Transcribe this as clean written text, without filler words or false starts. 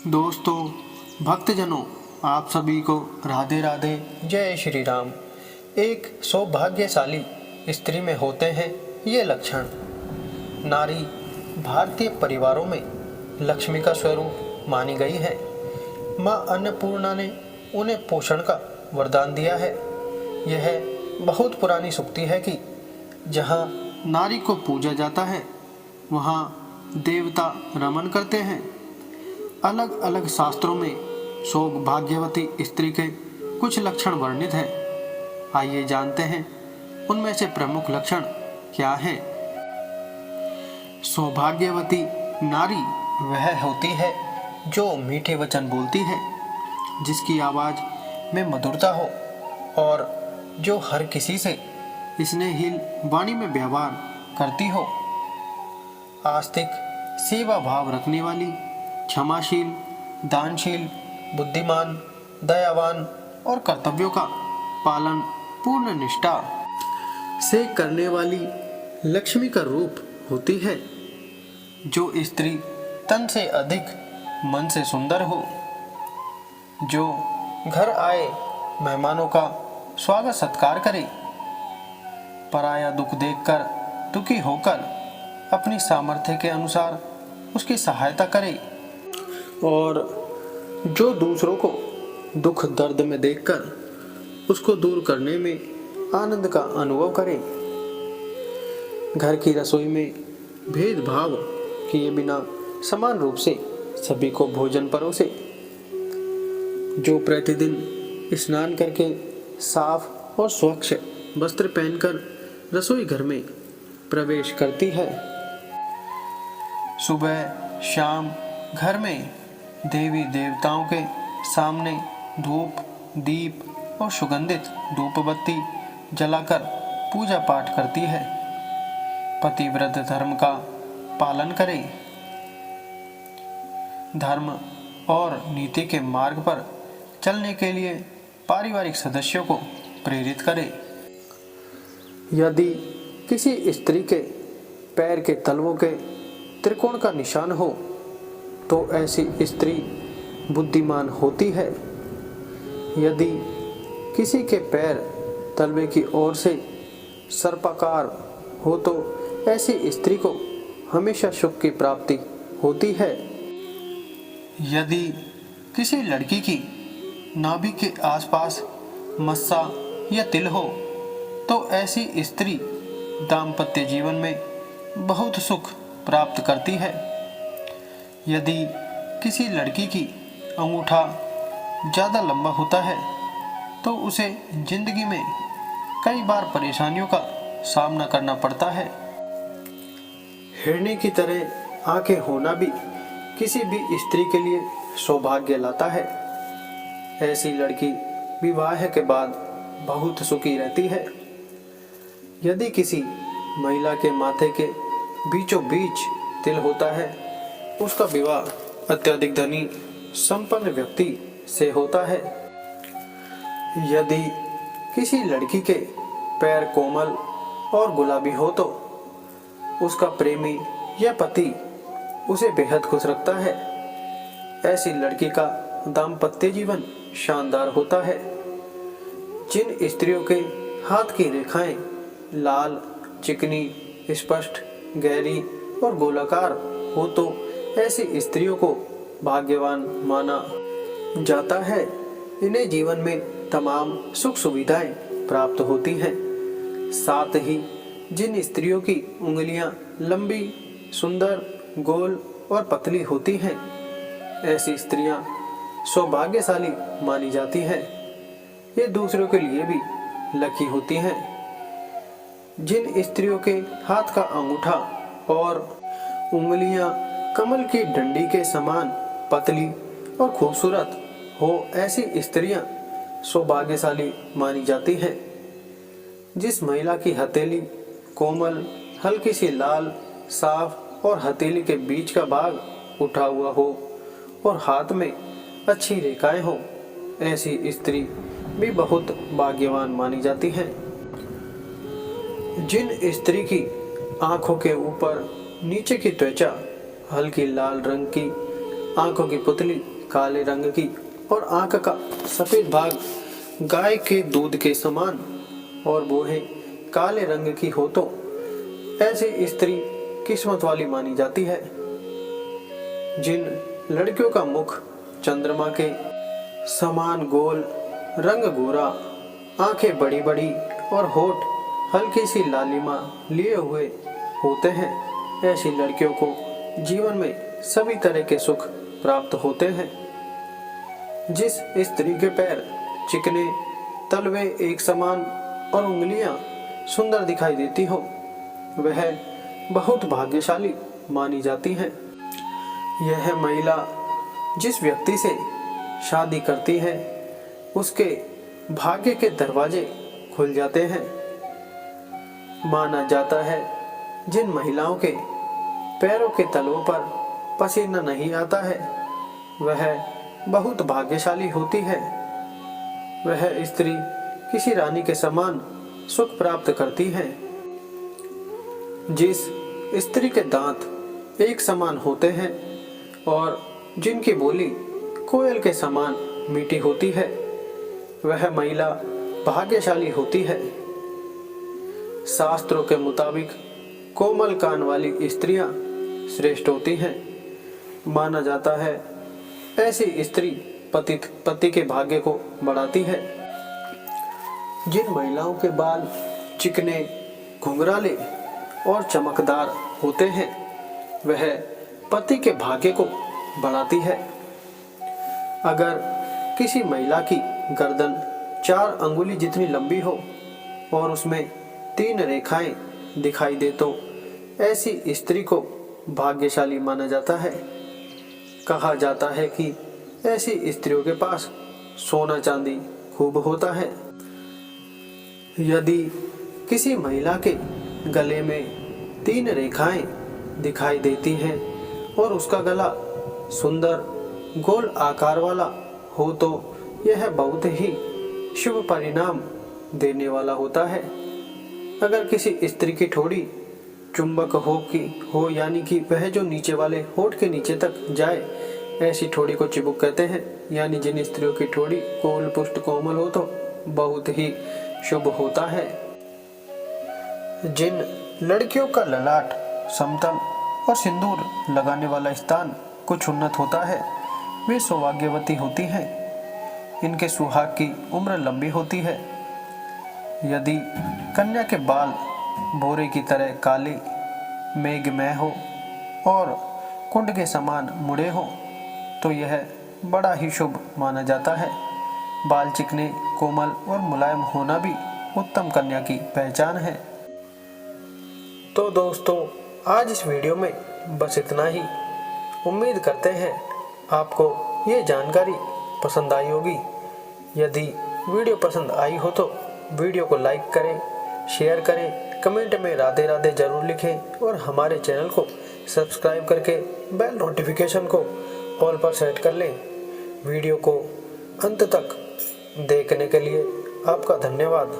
दोस्तों, भक्तजनों, आप सभी को राधे राधे, जय श्री राम। एक सौभाग्यशाली स्त्री में होते हैं ये लक्षण। नारी भारतीय परिवारों में लक्ष्मी का स्वरूप मानी गई है। माँ अन्नपूर्णा ने उन्हें पोषण का वरदान दिया है। यह बहुत पुरानी सूक्ति है कि जहाँ नारी को पूजा जाता है वहाँ देवता रमन करते हैं। अलग अलग शास्त्रों में सौभाग्यवती स्त्री के कुछ लक्षण वर्णित हैं। आइए जानते हैं उनमें से प्रमुख लक्षण क्या हैं। सौभाग्यवती नारी वह होती है जो मीठे वचन बोलती है, जिसकी आवाज़ में मधुरता हो और जो हर किसी से स्नेहशील वाणी में व्यवहार करती हो। आस्तिक, सेवा भाव रखने वाली, क्षमाशील, दानशील, बुद्धिमान, दयावान और कर्तव्यों का पालन पूर्ण निष्ठा से करने वाली लक्ष्मी का रूप होती है। जो स्त्री तन से अधिक मन से सुंदर हो, जो घर आए मेहमानों का स्वागत सत्कार करे, पराया दुख देखकर दुखी होकर अपनी सामर्थ्य के अनुसार उसकी सहायता करे और जो दूसरों को दुख दर्द में देखकर उसको दूर करने में आनंद का अनुभव करे। घर की रसोई में भेदभाव किए बिना समान रूप से सभी को भोजन परोसे। जो प्रतिदिन स्नान करके साफ और स्वच्छ वस्त्र पहनकर रसोई घर में प्रवेश करती है। सुबह शाम घर में देवी देवताओं के सामने धूप, दीप और सुगंधित धूपबत्ती जलाकर पूजा पाठ करती है। पतिव्रत धर्म का पालन करे। धर्म और नीति के मार्ग पर चलने के लिए पारिवारिक सदस्यों को प्रेरित करे। यदि किसी स्त्री के पैर के तलवों के त्रिकोण का निशान हो तो ऐसी स्त्री बुद्धिमान होती है। यदि किसी के पैर तलवे की ओर से सर्पाकार हो तो ऐसी स्त्री को हमेशा सुख की प्राप्ति होती है। यदि किसी लड़की की नाभि के आसपास मस्सा या तिल हो तो ऐसी स्त्री दाम्पत्य जीवन में बहुत सुख प्राप्त करती है। यदि किसी लड़की की अंगूठा ज़्यादा लंबा होता है तो उसे जिंदगी में कई बार परेशानियों का सामना करना पड़ता है। हिरनी की तरह आंखें होना भी किसी भी स्त्री के लिए सौभाग्य लाता है। ऐसी लड़की विवाह के बाद बहुत सुखी रहती है। यदि किसी महिला के माथे के बीचों बीच तिल होता है, उसका विवाह अत्यधिक धनी संपन्न व्यक्ति से होता है। यदि किसी लड़की के पैर कोमल और गुलाबी हो तो उसका प्रेमी या पति उसे बेहद खुश रखता है। ऐसी लड़की का दाम्पत्य जीवन शानदार होता है। जिन स्त्रियों के हाथ की रेखाएं लाल, चिकनी, स्पष्ट, गहरी और गोलाकार हो तो ऐसी स्त्रियों को भाग्यवान माना जाता है। इन्हें जीवन में तमाम सुख सुविधाएं प्राप्त होती हैं। साथ ही जिन स्त्रियों की उंगलियां लंबी, सुंदर, गोल और पतली होती हैं, ऐसी स्त्रियां सौभाग्यशाली मानी जाती हैं। ये दूसरों के लिए भी लकी होती हैं। जिन स्त्रियों के हाथ का अंगूठा और उंगलियां कमल की डंडी के समान पतली और खूबसूरत हो, ऐसी स्त्रियां सौभाग्यशाली मानी जाती हैं। जिस महिला की हथेली कोमल, हल्की सी लाल, साफ और हथेली के बीच का भाग उठा हुआ हो और हाथ में अच्छी रेखाएं हो, ऐसी स्त्री भी बहुत भाग्यवान मानी जाती है। जिन स्त्री की आंखों के ऊपर नीचे की त्वचा हल्की लाल रंग की आंखों की पुतली काले रंग की और आंख का सफेद भाग गाय के दूध के समान और बोहें काले रंग की हो तो ऐसी स्त्री किस्मत वाली मानी जाती है। जिन लड़कियों का मुख चंद्रमा के समान गोल, रंग गोरा, आंखें बड़ी बड़ी और होठ हल्की सी लालिमा लिए हुए होते हैं, ऐसी लड़कियों को जीवन में सभी तरह के सुख प्राप्त होते हैं। जिस स्त्री के पैर चिकने, तलवे एक समान और उंगलियां सुंदर दिखाई देती हो, वह बहुत भाग्यशाली मानी जाती है। यह महिला जिस व्यक्ति से शादी करती है, उसके भाग्य के दरवाजे खुल जाते हैं। माना जाता है जिन महिलाओं के पैरों के तलवों पर पसीना नहीं आता है, वह बहुत भाग्यशाली होती है। वह स्त्री किसी रानी के समान सुख प्राप्त करती है। जिस स्त्री के दांत एक समान होते हैं और जिनकी बोली कोयल के समान मीठी होती है, वह महिला भाग्यशाली होती है। शास्त्रों के मुताबिक कोमल कान वाली स्त्रियां श्रेष्ठ होती हैं। माना जाता है ऐसी स्त्री पति के भाग्य को बढ़ाती है। जिन महिलाओं के बाल चिकने, घुंघराले और चमकदार होते हैं, वह पति के भाग्य को बढ़ाती है। अगर किसी महिला की गर्दन 4 अंगुली जितनी लंबी हो और उसमें 3 रेखाएं दिखाई दे तो ऐसी स्त्री को भाग्यशाली माना जाता है। कहा जाता है कि ऐसी स्त्रियों के पास सोना चांदी खूब होता है। यदि किसी महिला के गले में 3 रेखाएं दिखाई देती हैं और उसका गला सुंदर गोल आकार वाला हो तो यह बहुत ही शुभ परिणाम देने वाला होता है। अगर किसी स्त्री की ठोड़ी चुंबक हो यानी कि वह जो नीचे वाले होठ के नीचे तक जाए, ऐसी ठोड़ी को चिबुक कहते हैं। यानी जिन स्त्रियों की ठोड़ी कोल पुष्ट कोमल हो तो बहुत ही शुभ होता है। जिन लड़कियों का ललाट समतल और सिंदूर लगाने वाला स्थान कुछ उन्नत होता है, वे सौभाग्यवती होती हैं। इनके सुहाग की उम्र लंबी होती है। यदि कन्या के बाल भोरे की तरह काले, मेघमय हो और कुंड के समान मुड़े हो तो यह बड़ा ही शुभ माना जाता है। बाल चिकने, कोमल और मुलायम होना भी उत्तम कन्या की पहचान है। तो दोस्तों, आज इस वीडियो में बस इतना ही। उम्मीद करते हैं आपको ये जानकारी पसंद आई होगी। यदि वीडियो पसंद आई हो तो वीडियो को लाइक करें, शेयर करें, कमेंट में राधे राधे जरूर लिखें और हमारे चैनल को सब्सक्राइब करके बेल नोटिफिकेशन को ऑल पर सेट कर लें। वीडियो को अंत तक देखने के लिए आपका धन्यवाद।